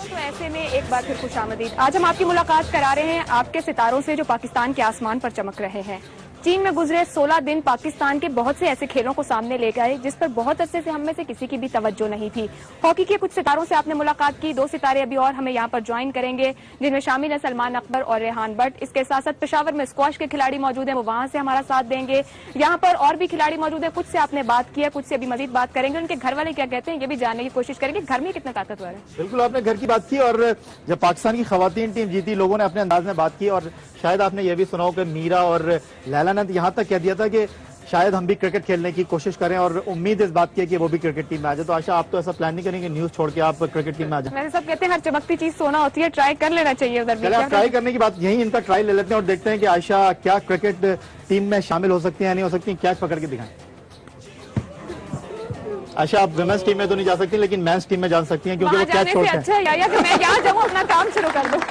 तो ऐसे में एक बार फिर खुशामदीद। आज हम आपकी मुलाकात करा रहे हैं आपके सितारों से जो पाकिस्तान के आसमान पर चमक रहे हैं। चीन में गुजरे 16 दिन पाकिस्तान के बहुत से ऐसे खेलों को सामने ले गए जिस पर बहुत अरसे से हम में से किसी की भी तवज्जो नहीं थी। हॉकी के कुछ सितारों से आपने मुलाकात की, 2 सितारे अभी और हमें यहाँ पर ज्वाइन करेंगे जिनमें शामिल है सलमान अकबर और रेहान बट। इसके साथ साथ पेशावर में स्क्वाश के खिलाड़ी मौजूद हैं, वो वहां से हमारा साथ देंगे। यहाँ पर और भी खिलाड़ी मौजूद है, कुछ से आपने बात की है, कुछ से अभी मजीद बात करेंगे। उनके घर वाले क्या कहते हैं ये भी जानने की कोशिश करेंगे। घर में कितने ताकतवर है? बिल्कुल, आपने घर की बात की और जब पाकिस्तान की खवातीन टीम जीती लोगों ने अपने अंदाज में बात की और शायद आपने ये भी सुना हो कि मीरा और लैला ने यहाँ तक कह दिया था कि शायद हम भी क्रिकेट खेलने की कोशिश करें और उम्मीद इस बात की है कि वो भी क्रिकेट टीम में आ जाए। तो आशा, आप तो ऐसा प्लान नहीं करेंगे न्यूज छोड़ के आप क्रिकेट टीम में आ जाए? वैसे सब कहते हैं हर चमकती चीज सोना होती है, ट्राई कर लेना चाहिए उधर भी। आप ट्राई करने की बात यही इनका ट्राई ले लेते हैं और देखते हैं कि आयशा क्या क्रिकेट टीम में शामिल हो सकती है नहीं हो सकती। कैच पकड़ के दिखाएं। आशा, आप विमेंस टीम में तो नहीं जा सकती लेकिन मेंस टीम में जा सकती हैं क्योंकि वो कैच छोड़ते हैं। अच्छा है कि मैं यहाँ जाऊँ अपना काम शुरू कर दूं।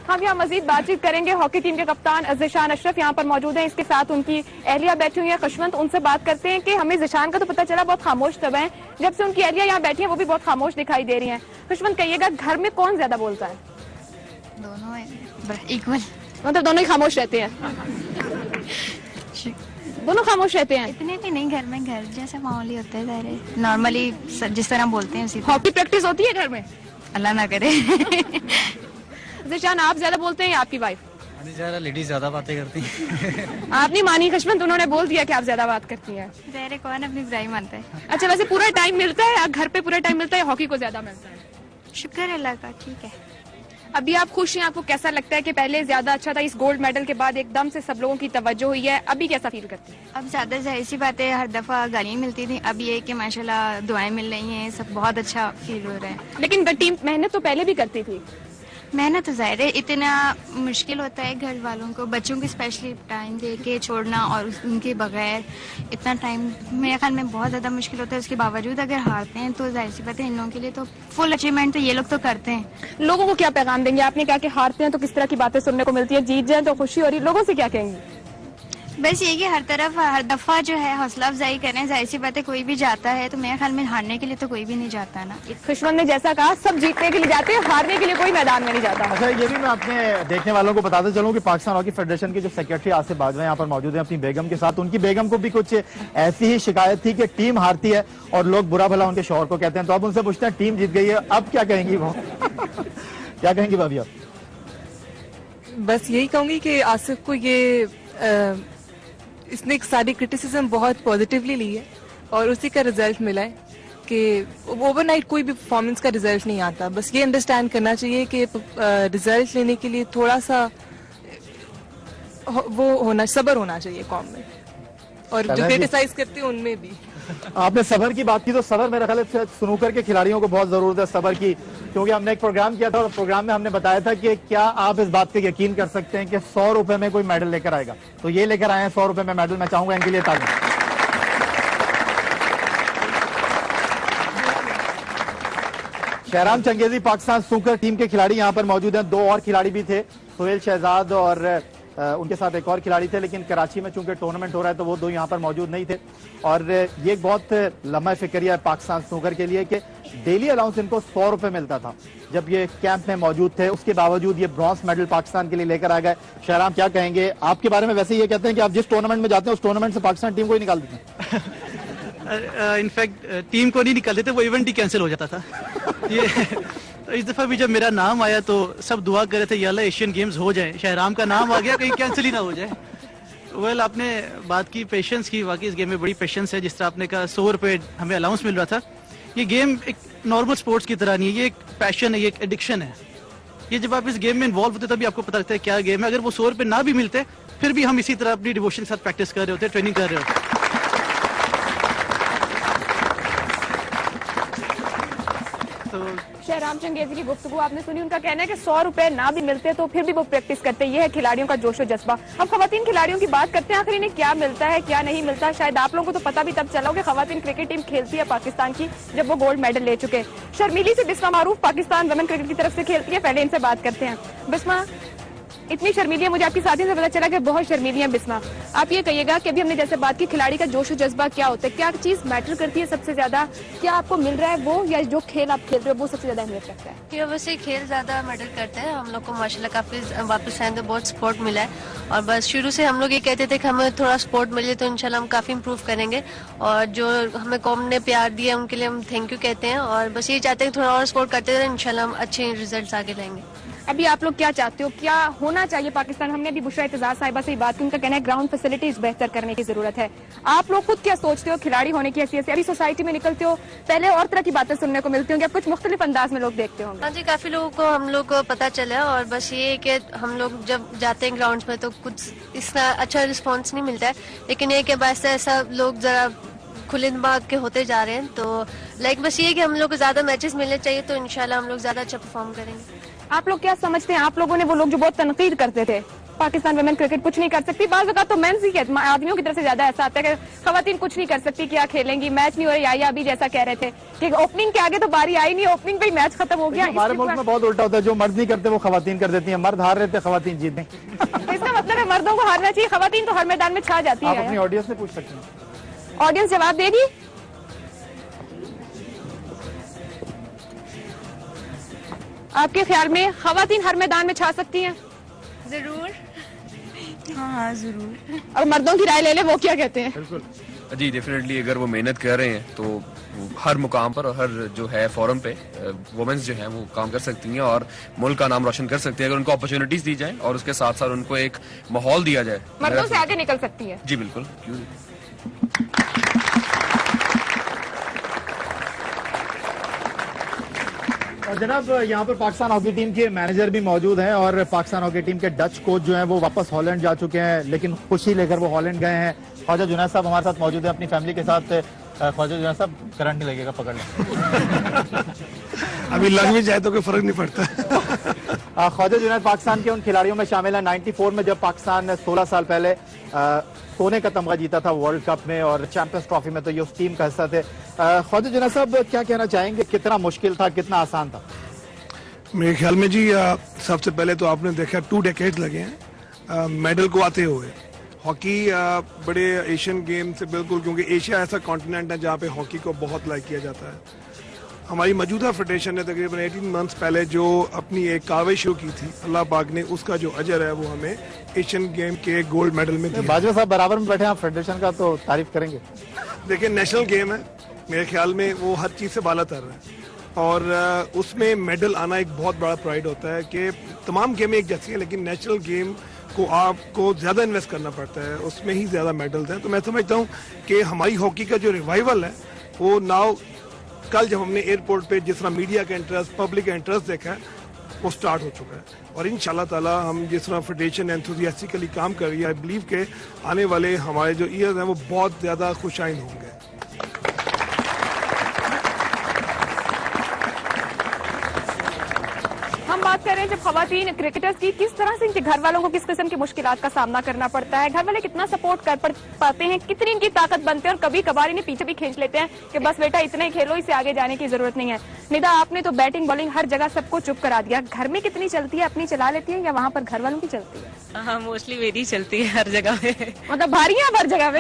हम यहाँ मजीद बातचीत करेंगे। हॉकी टीम के कप्तान ज़िशान अशरफ यहाँ पर मौजूद हैं, इसके साथ उनकी अहलिया बैठी हुई है खुशवंत। उनसे बात करते हैं कि हमें ज़िशान का तो पता चला बहुत खामोश तब है, जब से उनकी अहलिया यहाँ बैठी है वो भी बहुत खामोश दिखाई दे रही हैं। खुशवंत, कहिएगा घर में कौन ज्यादा बोलता है? दोनों इक्वल, मतलब दोनों ही खामोश रहते हैं? दोनों खामोश रहते हैं? इतने भी नहीं, घर में घर जैसा माहौल ही होता है, नॉर्मली जिस तरह बोलते हैं उसी। हॉकी प्रैक्टिस होती है घर में? अल्लाह ना करे। ज़िशान, आप ज्यादा बोलते हैं या आपकी वाइफ? ज्यादा लेडीज ज्यादा बातें करती हैं। आप नहीं मानी खुशवंत, उन्होंने बोल दिया कि आप ज्यादा बात करती हैं। ज़ाहिर कौन अपनी बुराई मानता है। अच्छा, वैसे पूरा टाइम मिलता है या घर पे पूरा टाइम मिलता है, हॉकी को ज्यादा मिलता है? शुक्र अल्लाह का, ठीक है। अभी आप खुश हैं? आपको कैसा लगता है कि पहले ज्यादा अच्छा था, इस गोल्ड मेडल के बाद एकदम से सब लोगों की तवज्जो हुई है, अभी कैसा फील करती है? अब ज्यादा जाहिर सी बात है, हर दफा गालियाँ मिलती थी, अब ये कि माशाल्लाह दुआएं मिल रही हैं, सब बहुत अच्छा फील हो रहा है। लेकिन टीम मेहनत तो पहले भी करती थी। मेहनत तो जाहिर है, इतना मुश्किल होता है घर वालों को, बच्चों को स्पेशली टाइम दे के छोड़ना और उनके बगैर इतना टाइम मेरे ख्याल में बहुत ज़्यादा मुश्किल होता है। उसके बावजूद अगर हारते हैं तो जाहिर सी बात है इन लोगों के लिए तो फुल अचीवमेंट तो ये लोग तो करते हैं। लोगों को क्या पैगाम देंगे? आपने कहा कि हारते हैं तो किस तरह की बातें सुनने को मिलती है, जीत जाए तो खुशी हो रही, लोगों से क्या कहेंगे? बस ये कि हर तरफ हर दफा जो है हौसला अफजाई करें। जाहिर सी बात है कोई भी जाता है तो मेरे ख्याल में हारने के लिए तो कोई भी नहीं जाता ना। खुशवंत ने जैसा कहा, सब जीतने के लिए जाते हैं, हारने के लिए कोई मैदान में नहीं जाता। अच्छा, ये भी मैं अपने देखने वालों को बताते चलूं कि पाकिस्तान हॉकी फेडरेशन के जो सेक्रेटरी आसिफ बाजवा यहाँ पर मौजूद हैं अपनी बेगम के साथ। उनकी बेगम को भी कुछ ऐसी ही शिकायत थी कि टीम हारती है और लोग बुरा भला उनके शौहर को कहते हैं। तो अब उनसे पूछते हैं टीम जीत गई है, अब क्या कहेंगी वो? क्या कहेंगी भाभी आप? बस यही कहूंगी कि आसिफ को ये इसने एक सारी क्रिटिसिज्म बहुत पॉजिटिवली ली है और उसी का रिजल्ट मिला है कि ओवरनाइट कोई भी परफॉर्मेंस का रिजल्ट नहीं आता। बस ये अंडरस्टैंड करना चाहिए कि रिजल्ट लेने के लिए थोड़ा सा सब्र होना चाहिए कौम में, और जो क्रिटिसाइज करते हैं उनमें भी। आपने सबर की बात की तो सबर मेरे ख्याल से स्नूकर के खिलाड़ियों को बहुत जरूरत है सबर की, क्योंकि हमने एक प्रोग्राम किया था और प्रोग्राम में हमने बताया था कि क्या आप इस बात पे यकीन कर सकते हैं कि 100 रुपए में कोई मेडल लेकर आएगा, तो ये लेकर आए हैं 100 रुपए में मेडल। मैं चाहूंगा इनके लिए ताली। शहराम चंगेजी पाकिस्तान स्नूकर टीम के खिलाड़ी यहाँ पर मौजूद हैं। 2 और खिलाड़ी भी थे, सुहेल शहजाद और उनके साथ एक और खिलाड़ी थे, लेकिन कराची में चूंकि टूर्नामेंट हो रहा है तो वो 2 यहाँ पर मौजूद नहीं थे। और ये बहुत लम्हा फिक्रिया है पाकिस्तान स्नूकर के लिए कि डेली अलाउंस इनको 100 रुपए मिलता था जब ये कैंप में मौजूद थे, उसके बावजूद ये ब्रॉन्ज मेडल पाकिस्तान के लिए लेकर आ गए। शहराम, क्या कहेंगे आपके बारे में? वैसे ये कहते हैं कि आप जिस टूर्नामेंट में जाते हैं उस टूर्नामेंट से पाकिस्तान टीम को ही निकाल देते हैं। इनफैक्ट टीम को नहीं निकाल देते, वो इवेंट ही कैंसिल हो जाता था। ये इस दफा भी जब मेरा नाम आया तो सब दुआ कर रहे थे या अल्लाह एशियन गेम्स हो जाए, शहराम का नाम आ गया कहीं कैंसिल ही ना हो जाए। वेल, आपने बात की पेशेंस की, वाकई इस गेम में बड़ी पेशेंस है। जिस तरह आपने कहा 100 रुपए हमें अलाउंस मिल रहा था, ये गेम एक नॉर्मल स्पोर्ट्स की तरह नहीं है, ये एक पैशन है, ये एक एडिक्शन है। ये जब आप इस गेम में इन्वॉल्व होते तभी आपको पता लगता है क्या गेम है। अगर वो 100 रुपए ना भी मिलते फिर भी हम इसी तरह अपनी डिवोशन के साथ प्रैक्टिस कर रहे होते, ट्रेनिंग कर रहे होते। शहराम चंगेजी की गुफ्तगू आपने सुनी। उनका कहना है कि 100 रुपए ना भी मिलते तो फिर भी वो प्रैक्टिस करते। ये है खिलाड़ियों का जोश और जज्बा। अब खवातीन खिलाड़ियों की बात करते हैं, आखिर इन्हें क्या मिलता है क्या नहीं मिलता। शायद आप लोगों को तो पता भी तब चला हो कि खवातीन क्रिकेट टीम खेलती है पाकिस्तान की जब वो गोल्ड मेडल ले चुके। शर्मीली से बिस्मा मारूफ पाकिस्तान वुमेन क्रिकेट की तरफ से खेलती है। पहले इनसे बात करते हैं। बिस्मा, इतनी शर्मीली है, मुझे आपकी साथियों से पता चला कि बहुत शर्मीली है बिस्मा। आप ये कहिएगा कि अभी हमने जैसे बात की खिलाड़ी का जोश और जज्बा क्या होता है, क्या चीज मैटर करती है सबसे ज्यादा, क्या आपको मिल रहा है वो, या जो खेल आप खेल रहे हो वो सबसे ज्यादा अहमियत रखता है? ये वैसे खेल ज़्यादा मैटर करता है। हम लोग को माशाल्लाह काफ़ी वापस आए तो बहुत सपोर्ट मिला है, और बस शुरू से हम लोग ये कहते थे कि हमें थोड़ा सपोर्ट मिले तो इंशाल्लाह हम काफ़ी इम्प्रूव करेंगे, और जो हमें कौम ने प्यार दिया उनके लिए हम थैंक यू कहते हैं, और बस ये चाहते हैं थोड़ा और सपोर्ट करते रहे, इंशाल्लाह हम अच्छे रिजल्ट्स आगे लाएंगे। अभी आप लोग क्या चाहते हो, क्या होना चाहिए पाकिस्तान? हमने अभी बुशरा इत्तेज़ाज़ साहिबा से बात की, उनका कहना है ग्राउंड फैसिलिटीज बेहतर करने की जरूरत है। आप लोग खुद क्या सोचते हो खिलाड़ी होने की हैसियत से? अभी सोसाइटी में निकलते हो, पहले और तरह की बातें सुनने को मिलती होंगी, अब कुछ मुख्तलिफ अंदाज में लोग देखते होंगे। हाँ जी, काफ़ी लोगों को हम लोग को पता चला, और बस ये है कि हम लोग जब जाते हैं ग्राउंड्स में तो कुछ इतना अच्छा रिस्पॉन्स नहीं मिलता है, लेकिन ये कि बस ऐसा लोग जरा खुले दिमाग के होते जा रहे हैं, तो लाइक बस ये है कि हम लोग को ज्यादा मैचेस मिलने चाहिए, तो इंशाल्लाह हम लोग ज्यादा अच्छा परफॉर्म करेंगे। आप लोग क्या समझते हैं, आप लोगों ने वो लोग जो बहुत तनकीद करते थे पाकिस्तान वुमेन क्रिकेट कुछ नहीं कर सकती, बाज़ वक़्त तो मेंस ही आदमियों की तरफ से ज्यादा ऐसा आता है कि खवातीन कुछ नहीं कर सकती, क्या खेलेंगी, मैच नहीं हो रहा, या अभी जैसा कह रहे थे कि ओपनिंग के आगे तो बारी आई नहीं, ओपनिंग पे ही मैच खत्म हो गया। हमारे मुल्क में बहुत उल्टा होता है, जो मर्द नहीं करते वो खवातीन कर देती हैं, मर्द हार रहे थे खवातीन जीत दें। इसका मतलब है मर्दों को हारना चाहिए, खवातीन तो हर मैदान में छा जाती आप है। अपनी ऑडियंस से पूछ सकते हैं, ऑडियंस जवाब देगी। आपके ख्याल में खवातीन हर मैदान में छा सकती हैं? जरूर, हाँ जरूर। और मर्दों की राय ले ले, वो क्या कहते हैं? बिल्कुल जी डेफिनेटली, अगर वो मेहनत कर रहे हैं तो हर मुकाम पर और हर जो है फोरम पे वुमेन्स जो है वो काम कर सकती हैं और मुल्क का नाम रोशन कर सकती है, अगर उनको अपॉर्चुनिटीज दी जाए और उसके साथ साथ उनको एक माहौल दिया जाए। मर्दों से आगे निकल सकती है। जी बिल्कुल, क्यों नहीं। और जनाब यहाँ पर पाकिस्तान हॉकी टीम के मैनेजर भी मौजूद हैं, और पाकिस्तान हॉकी टीम के डच कोच जो हैं वो वापस हॉलैंड जा चुके हैं, लेकिन खुशी लेकर वो हॉलैंड गए हैं। ख्वाजा जुनैद साहब हमारे साथ मौजूद हैं अपनी फैमिली के साथ। ख्वाजा जुनैद साहब, करंट नहीं लगेगा, पकड़ लें। अभी लग भी जाए तो कोई फर्क नहीं पड़ता। ख्वाजा जुनैद पाकिस्तान के उन खिलाड़ियों में शामिल है 94 में, जब पाकिस्तान ने 16 साल पहले सोने का तमगा जीता था वर्ल्ड कप में, और चैंपियंस ट्रॉफी में तो ये उस टीम का हिस्सा थे। ख्वाजा जुनैद साहब, क्या कहना चाहेंगे, कितना मुश्किल था, कितना आसान था? मेरे ख्याल में जी सबसे पहले तो आपने देखा 2 डेकेड लगे हैं मेडल को आते हुए। हॉकी बड़े एशियन गेम से बिल्कुल, क्योंकि एशिया ऐसा कॉन्टिनेंट है जहाँ पे हॉकी को बहुत लाइक किया जाता है। हमारी मौजूदा फेडरेशन ने तकरीबन 18 मंथ्स पहले जो अपनी एक कार्रवाई शुरू की थी, अल्लाह पाक ने उसका जो अजर है वो हमें एशियन गेम के गोल्ड मेडल में दिया। बाजवा साहब बराबर में बैठे, आप फेडरेशन का तो तारीफ करेंगे। देखिए, नेशनल गेम है, मेरे ख्याल में वो हर चीज़ से बाला तर रहा है, और उसमें मेडल आना एक बहुत बड़ा प्राइड होता है कि तमाम गेमें एक जैसी हैं, लेकिन नेशनल गेम को आपको ज़्यादा इन्वेस्ट करना पड़ता है, उसमें ही ज़्यादा मेडल्स हैं। तो मैं समझता हूँ कि हमारी हॉकी का जो रिवाइवल है वो नाउ, कल जब हमने एयरपोर्ट पे जिस तरह मीडिया का इंटरेस्ट, पब्लिक का इंटरेस्ट देखा है, वो स्टार्ट हो चुका है, और इंशाल्लाह ताला हम जिस तरह फेडरेशन एंथुसियास्टिकली काम कर रही है, आई बिलीव के आने वाले हमारे जो ईयर्स हैं वो बहुत ज़्यादा खुशाइन होंगे। हम बात कर रहे हैं जब खवातीन क्रिकेटर्स की, किस तरह से इनके घर वालों को किस किस्म की मुश्किलात का सामना करना पड़ता है, घर वाले कितना सपोर्ट कर पाते हैं, कितनी इनकी ताकत बनते हैं, और कभी कभार इन्हें पीछे भी खींच लेते हैं कि बस बेटा इतना ही खेलो, इससे आगे जाने की जरूरत नहीं है। निदा, आपने तो बैटिंग बॉलिंग हर जगह सबको चुप करा दिया, घर में कितनी चलती है, अपनी चला लेती है या वहाँ पर घर वालों की चलती है? हाँ, मोस्टली मेरी चलती है हर जगह पे। मतलब भारी है हर जगह पे?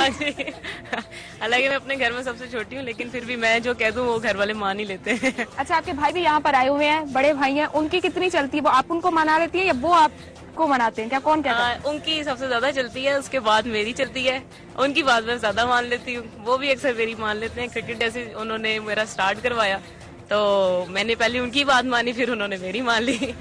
हालांकि मैं अपने घर में सबसे छोटी हूँ, लेकिन फिर भी मैं जो कह दूँ वो घर वाले मान ही लेते हैं। अच्छा, आपके भाई भी यहाँ पर आए हुए हैं, बड़े भाई हैं, उनकी कितनी चलती है? वो आप उनको मना लेती है या वो आपको मनाते हैं, क्या कौन कहता है? उनकी सबसे ज्यादा चलती है, उसके बाद मेरी चलती है। उनकी बात मैं ज्यादा मान लेती हूँ, वो भी अक्सर मेरी मान लेते हैं। क्रिकेट जैसे उन्होंने मेरा स्टार्ट करवाया तो मैंने पहले उनकी बात मानी, फिर उन्होंने मेरी मान ली।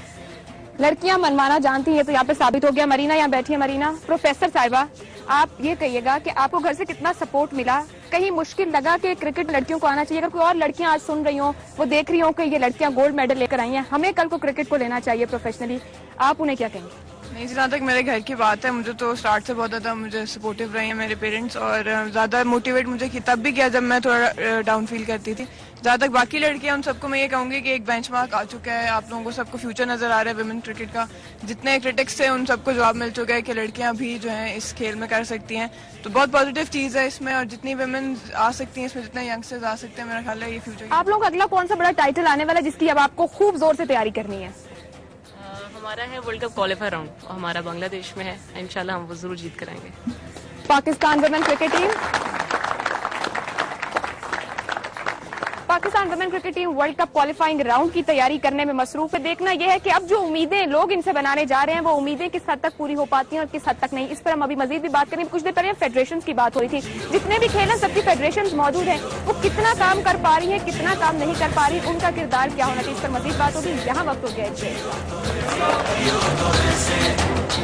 लड़कियां मनमाना जानती है, तो यहाँ पे साबित हो गया। मरीना यहाँ बैठी है। मरीना, प्रोफेसर साहिबा, आप ये कहिएगा कि आपको घर से कितना सपोर्ट मिला, कहीं मुश्किल लगा कि क्रिकेट लड़कियों को आना चाहिए? अगर कोई और लड़कियां आज सुन रही हो, वो देख रही हो कि ये लड़कियां गोल्ड मेडल लेकर आई हैं, हमें कल को क्रिकेट को लेना चाहिए प्रोफेशनली, आप उन्हें क्या कहेंगे? नहीं, जहाँ तक मेरे घर की बात है, मुझे तो स्टार्ट से बहुत ज़्यादा मुझे सपोर्टिव रहे हैं मेरे पेरेंट्स, और ज़्यादा मोटिवेट मुझे तब भी किया जब मैं थोड़ा डाउन फील करती थी। जहाँ तक बाकी लड़कियां, उन सबको मैं ये कहूँगी कि एक बेंचमार्क आ चुका है, आप लोगों को सबको फ्यूचर नज़र आ रहा है विमेन क्रिकेट का। जितने क्रिटिक्स थे उन सबको जवाब मिल चुका है कि लड़कियां भी जो हैं इस खेल में कर सकती हैं, तो बहुत पॉजिटिव चीज़ है इसमें, और जितनी विमेन आ सकती हैं इसमें, जितने यंगस्टर्स आ सकते हैं, मेरा ख्याल है ये फ्यूचर। आप लोग अगला कौन सा बड़ा टाइटल आने वाला है जिसकी अब आपको खूब जोर से तैयारी करनी है? हमारा है वर्ल्ड कप क्वालिफायर राउंड, हमारा बांग्लादेश में है, इंशाल्लाह हम वो जरूर जीत कराएंगे। Pakistan women cricket team world cup qualifying round की तैयारी करने में मसरूफ है। देखना यह है कि अब जो उम्मीदें लोग इनसे बनाने जा रहे हैं वो उम्मीदें किस हद तक पूरी हो पाती हैं और किस हद तक नहीं, इस पर हम अभी मजीद भी बात करेंगे। कुछ देर पहले फेडरेशन की बात हो रही थी, जितने भी खेल हैं सबकी फेडरेशन मौजूद है, वो कितना काम कर पा रही है, कितना काम नहीं कर पा रही, उनका किरदार क्या होना चाहिए, इस पर मजीद बात होगी। यहाँ वक्त हो गया है।